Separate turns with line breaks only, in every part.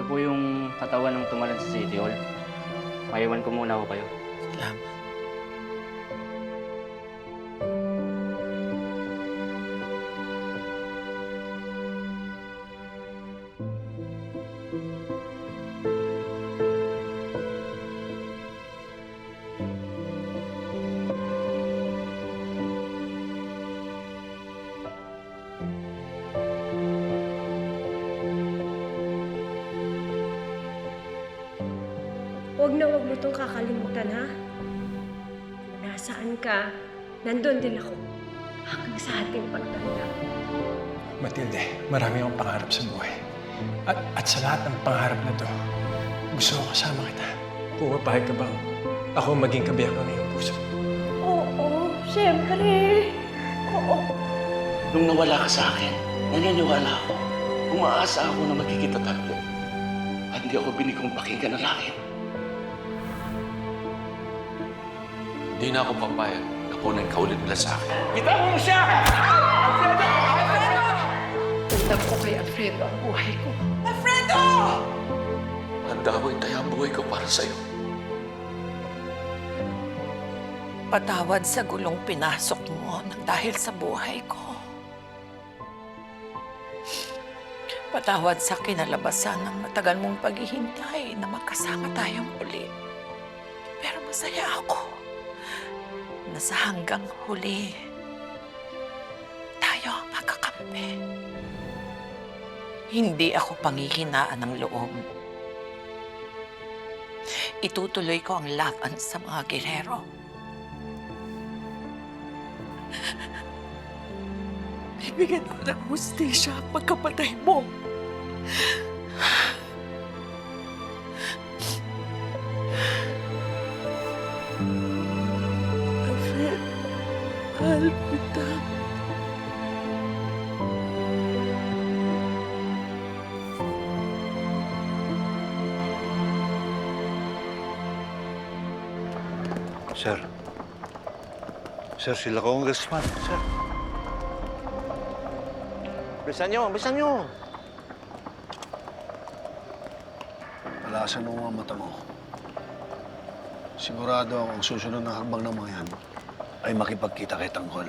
po yung katawan ng tumalon sa City Hall. Maiwan ko muna ako kayo.
Salamat.
Huwag mo itong kakalimutan, ha? Kung nasaan ka, nandun din ako. Hanggang sa ating pagtanda.
Matilde, marami akong pangarap sa buhay. At sa lahat ng pangarap na to, gusto ko kasama kita. Pumapahig ka bang ako maging kabiyak ng iyong puso?
Oo, siyempre. Oo.
Nung nawala ka sa akin, naniniwala ako. Umaasa ako na magkikita tayo. At hindi ako binigong pakinggan ng langit. Hindi na ako papayag na kunin ka ulit nila sa akin.
Bitawan mo siya!
Tandang ko kay Alfredo ang buhay ko.
Alfredo!
Handa ako itaya ang buhay ko para sa'yo.
Patawad sa gulong pinasok mo nang dahil sa buhay ko. Patawad sa kinalabasan ng matagal mong paghihintay na magkasama tayong uli. Pero masaya ako na sa hanggang huli, tayo ang magkakampi. Hindi ako panghihinaan ng loob. Itutuloy ko ang laban sa mga giyero. Bibigyan ko ng hustisya ang pagkapatay mo. Alfred, mahal kita.
Sir. Sir, sila Congressman. Sir.
Bilisan nyo! Bilisan nyo!
Palakasan mo ang mata mo. Sigurado ako ang susunod na hakbang ng mga yan ay makipagkita kay Tanggol.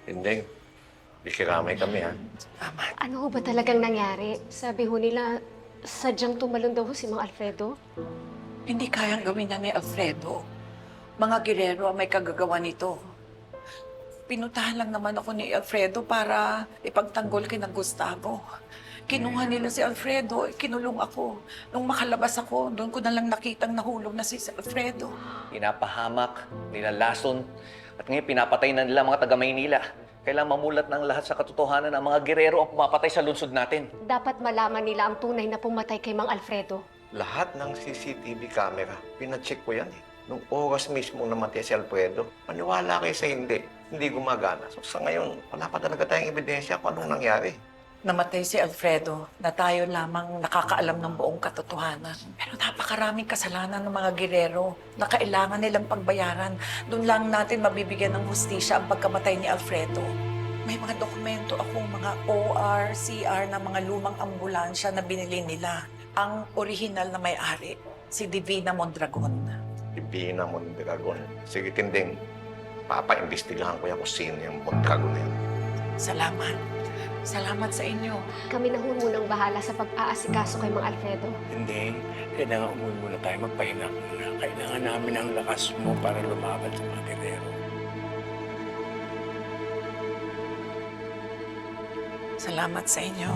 Hindi. Bikiramay kami, ha?
Salamat.
Ano ho ba talagang nangyari? Sabi ho nila, sadyang tumalon daw ho si Mang Alfredo.
Hindi kayang gawin na ni Alfredo. Mga giyero ang may kagagawa nito. Pinutahan lang naman ako ni Alfredo para ipagtanggol kay ng Gustavo. Kinuha nila si Alfredo, kinulong ako. Nung makalabas ako, doon ko na lang nakitang nahulog na si Alfredo.
Pinapahamak, nilalason, at ngayon pinapatay na nila mga taga-Maynila. Kailangan mamulat ng lahat sa katotohanan ang mga gerero ang pumapatay sa lungsod natin.
Dapat malaman nila ang tunay na pumatay kay Mang Alfredo.
Lahat ng CCTV camera, pinacheck ko yan eh. Nung oras mismo namatay si Alfredo, maniwala kayo sa hindi gumagana. So sa ngayon, wala pa talaga tayong ebidensya kung anong nangyari.
Namatay si Alfredo na tayo lamang nakakaalam ng buong katotohanan. Pero napakaraming kasalanan ng mga giyero na kailangan nilang pagbayaran. Doon lang natin mabibigyan ng hustisya ang pagkamatay ni Alfredo. May mga dokumento akong mga OR, CR na mga lumang ambulansya na binili nila. Ang orihinal na may-ari, si Divina Mondragon.
Ibina Mondragon. Sige, Tinding. Papa-imbestigahan ko yan kung sino yung Mondragon na yan.
Salamat. Salamat sa inyo.
Kami na ho munang bahala sa pag-aasikaso kay Mang Alfredo.
Hindi. Kailangan umuwi muna tayo. Magpahinga muna. Kailangan namin ang lakas mo para lumaban sa mga gerero.
Salamat sa inyo.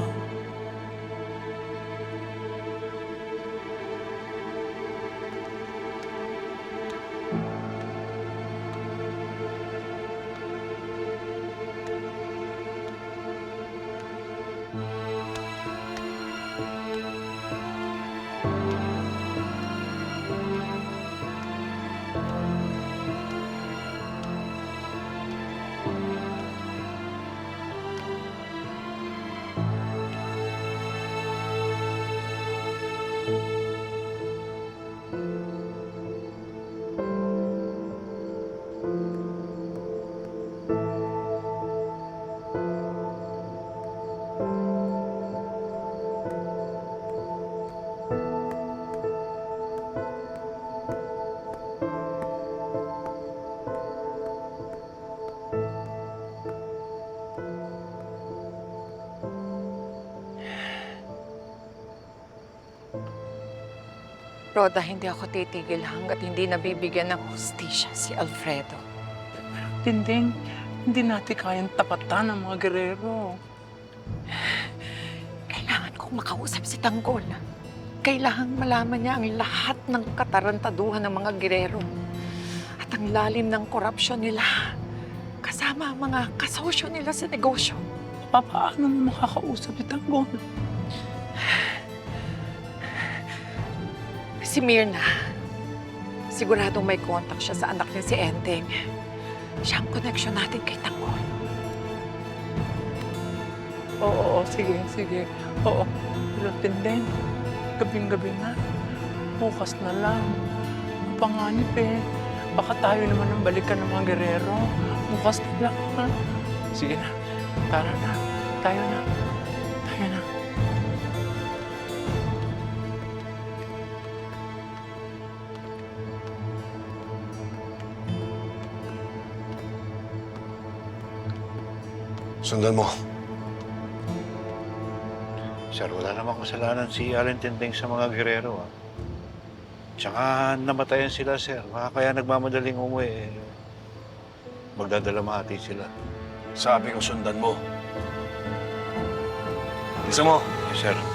Rhoda, hindi ako titigil hanggat hindi nabibigyan ng hustisya si Alfredo.
Tinding, hindi natin kayang tapatan ang mga gerero.
Kailangan kong makausap si Tanggol. Kailangan malaman niya ang lahat ng katarantaduhan ng mga gerero at ang lalim ng korupsyon nila, kasama ang mga kasosyo nila sa negosyo.
Paano mo makakausap si Tanggol?
Si Mirna, siguradong may contact siya sa anak niya si Enteng. Siya ang connection natin kay Tanggol.
Oo, sige. Oo. Pero Tinding, gabing-gabi na. Bukas na lang. Ang panganib eh. Baka tayo naman ang balikan ng mga gerero. Bukas na lang, ha? Sige na. Tara na. Tayo na.
Sundan mo.
Sir, wala namang kasalanan si Allen Tinding sa mga gerero, ah. Tsaka namatayan sila, sir. Baka kaya nagmamadaling umuwi, eh. Magdadalamhati sila.
Sabi ko sundan mo. Isa mo.
Yes, sir.